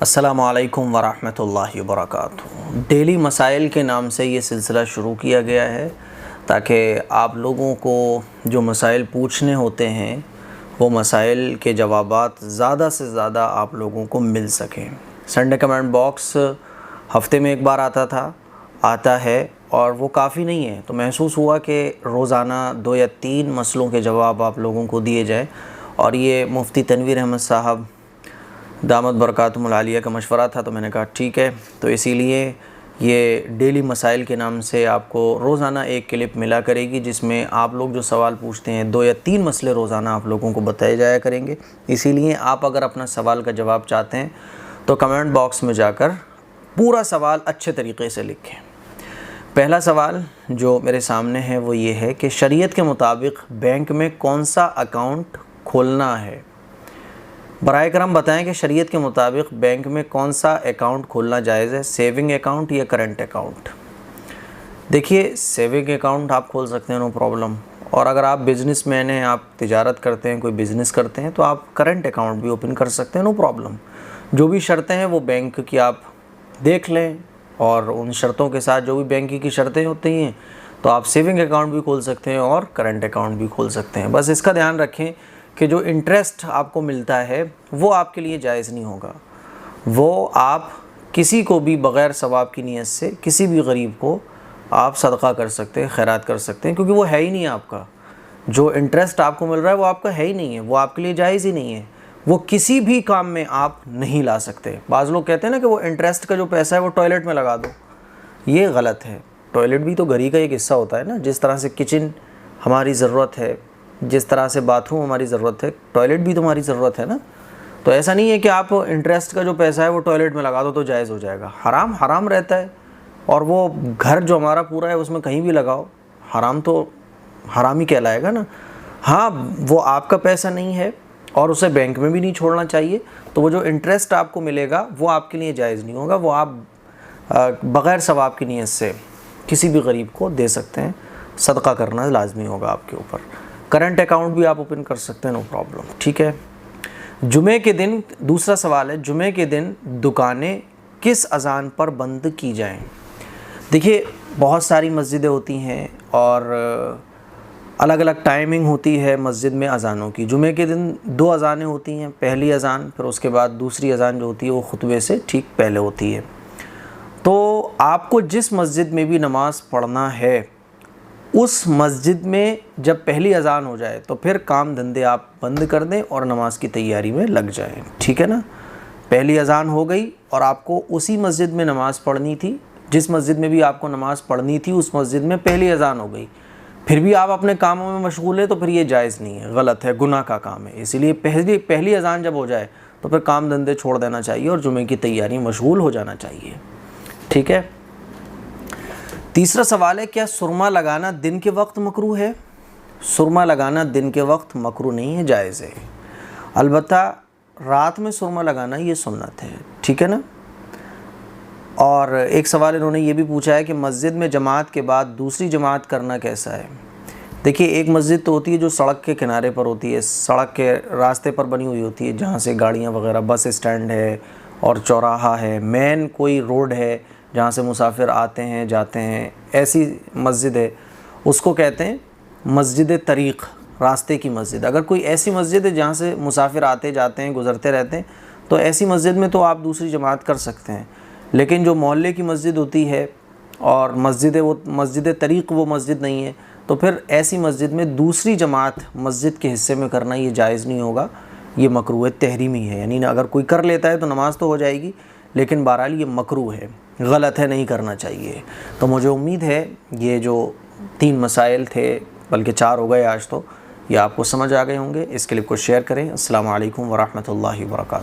السلام علیکم ورحمۃ اللہ وبرکاتہ۔ ڈیلی مسائل کے نام سے یہ سلسلہ شروع کیا گیا ہے تاکہ آپ لوگوں کو جو مسائل پوچھنے ہوتے ہیں وہ مسائل کے جوابات زیادہ سے زیادہ آپ لوگوں کو مل سکیں۔ سنڈے کمنٹ باکس ہفتے میں ایک بار آتا ہے اور وہ کافی نہیں ہے، تو محسوس ہوا کہ روزانہ 2 یا 3 مسئلوں کے جواب آپ لوگوں کو دیے جائیں، اور یہ مفتی تنویر احمد صاحب دامت برکاتہم العالیہ کا مشورہ تھا، تو میں نے کہا ٹھیک ہے، تو اسی لیے یہ ڈیلی مسائل کے نام سے آپ کو روزانہ ایک کلپ ملا کرے گی، جس میں آپ لوگ جو سوال پوچھتے ہیں 2 یا 3 مسئلے روزانہ آپ لوگوں کو بتائے جایا کریں گے۔ اسی لیے آپ اگر اپنا سوال کا جواب چاہتے ہیں تو کمنٹ باکس میں جا کر پورا سوال اچھے طریقے سے لکھیں۔ پہلا سوال جو میرے سامنے ہے وہ یہ ہے کہ شریعت کے مطابق بینک میں کون سا اکاؤنٹ کھولنا ہے؟ برائے کرم بتائیں کہ شریعت کے مطابق بینک میں کون سا اکاؤنٹ کھولنا جائز ہے، سیونگ اکاؤنٹ یا کرنٹ اکاؤنٹ؟ دیکھیے، سیونگ اکاؤنٹ آپ کھول سکتے ہیں، نو پرابلم، اور اگر آپ بزنس مین ہیں، آپ تجارت کرتے ہیں، کوئی بزنس کرتے ہیں، تو آپ کرنٹ اکاؤنٹ بھی اوپن کر سکتے ہیں، نو پرابلم۔ جو بھی شرطیں ہیں وہ بینک کی آپ دیکھ لیں، اور ان شرطوں کے ساتھ جو بھی بینک کی شرطیں ہوتی ہیں تو آپ سیونگ اکاؤنٹ بھی کھول سکتے ہیں اور کرنٹ اکاؤنٹ بھی کھول سکتے ہیں۔ بس اس کا دھیان رکھیں کہ جو انٹرسٹ آپ کو ملتا ہے وہ آپ کے لیے جائز نہیں ہوگا، وہ آپ کسی کو بھی بغیر ثواب کی نیت سے کسی بھی غریب کو آپ صدقہ کر سکتے ہیں، خیرات کر سکتے ہیں، کیونکہ وہ ہے ہی نہیں آپ کا۔ جو انٹرسٹ آپ کو مل رہا ہے وہ آپ کا ہے ہی نہیں ہے، وہ آپ کے لیے جائز ہی نہیں ہے، وہ کسی بھی کام میں آپ نہیں لا سکتے۔ بعض لوگ کہتے ہیں نا کہ وہ انٹرسٹ کا جو پیسہ ہے وہ ٹوائلٹ میں لگا دو، یہ غلط ہے۔ ٹوائلٹ بھی تو گھر ہی کا ایک حصہ ہوتا ہے نا، جس طرح سے کچن ہماری ضرورت ہے، جس طرح سے باتھ روم ہماری ضرورت ہے، ٹوائلٹ بھی تمہاری ضرورت ہے نا۔ تو ایسا نہیں ہے کہ آپ انٹرسٹ کا جو پیسہ ہے وہ ٹوائلٹ میں لگا دو تو جائز ہو جائے گا، حرام رہتا ہے، اور وہ گھر جو ہمارا پورا ہے اس میں کہیں بھی لگاؤ، حرام تو حرام ہی کہلائے گا نا۔ ہاں، وہ آپ کا پیسہ نہیں ہے اور اسے بینک میں بھی نہیں چھوڑنا چاہیے، تو وہ جو انٹرسٹ آپ کو ملے گا وہ آپ کے لیے جائز نہیں ہوگا، وہ آپ بغیر ثواب کی نیت سے کسی بھی غریب کو دے سکتے ہیں، صدقہ کرنا لازمی ہوگا آپ کے اوپر۔ کرنٹ اکاؤنٹ بھی آپ اوپن کر سکتے ہیں، نو پرابلم، ٹھیک ہے۔ جمعے کے دن، دوسرا سوال ہے، جمعے کے دن دکانیں کس اذان پر بند کی جائیں؟ دیکھیے، بہت ساری مسجدیں ہوتی ہیں اور الگ الگ ٹائمنگ ہوتی ہے مسجد میں اذانوں کی۔ جمعے کے دن 2 اذانیں ہوتی ہیں، پہلی اذان، پھر اس کے بعد دوسری اذان جو ہوتی ہے وہ خطبے سے ٹھیک پہلے ہوتی ہے۔ تو آپ کو جس مسجد میں بھی نماز پڑھنا ہے اس مسجد میں جب پہلی اذان ہو جائے تو پھر کام دھندے آپ بند کر دیں اور نماز کی تیاری میں لگ جائیں، ٹھیک ہے نا۔ پہلی اذان ہو گئی اور آپ کو اسی مسجد میں نماز پڑھنی تھی، جس مسجد میں بھی آپ کو نماز پڑھنی تھی اس مسجد میں پہلی اذان ہو گئی، پھر بھی آپ اپنے کاموں میں مشغول ہیں، تو پھر یہ جائز نہیں ہے، غلط ہے، گناہ کا کام ہے۔ اسی لیے پہلی اذان جب ہو جائے تو پھر کام دھندے چھوڑ دینا چاہیے اور جمعے کی تیاری مشغول ہو جانا چاہیے، ٹھیک ہے۔ تیسرا سوال ہے، کیا سرما لگانا دن کے وقت مکروہ ہے؟ سرما لگانا دن کے وقت مکروہ نہیں ہے، جائز ہے، البتہ رات میں سرما لگانا یہ سنت ہے، ٹھیک ہے نا۔ اور ایک سوال انہوں نے یہ بھی پوچھا ہے کہ مسجد میں جماعت کے بعد دوسری جماعت کرنا کیسا ہے؟ دیکھیے، ایک مسجد تو ہوتی ہے جو سڑک کے کنارے پر ہوتی ہے، سڑک کے راستے پر بنی ہوئی ہوتی ہے، جہاں سے گاڑیاں وغیرہ، بس اسٹینڈ ہے اور چوراہا ہے، مین کوئی روڈ ہے جہاں سے مسافر آتے ہیں جاتے ہیں، ایسی مسجد ہے، اس کو کہتے ہیں مسجد طریق، راستے کی مسجد۔ اگر کوئی ایسی مسجد ہے جہاں سے مسافر آتے جاتے ہیں، گزرتے رہتے ہیں، تو ایسی مسجد میں تو آپ دوسری جماعت کر سکتے ہیں۔ لیکن جو محلے کی مسجد ہوتی ہے اور وہ مسجد طریق وہ مسجد نہیں ہے، تو پھر ایسی مسجد میں دوسری جماعت مسجد کے حصے میں کرنا یہ جائز نہیں ہوگا، یہ مکروہ تحریمی ہے، یعنی اگر کوئی کر لیتا ہے تو نماز تو ہو جائے گی، لیکن بہرحال یہ مکروہ ہے، غلط ہے، نہیں کرنا چاہیے۔ تو مجھے امید ہے یہ جو 3 مسائل تھے، بلکہ 4 ہو گئے آج، تو یہ آپ کو سمجھ آ گئے ہوں گے۔ اس کلپ کو شیئر کریں۔ السلام علیکم ورحمۃ اللہ وبرکاتہ۔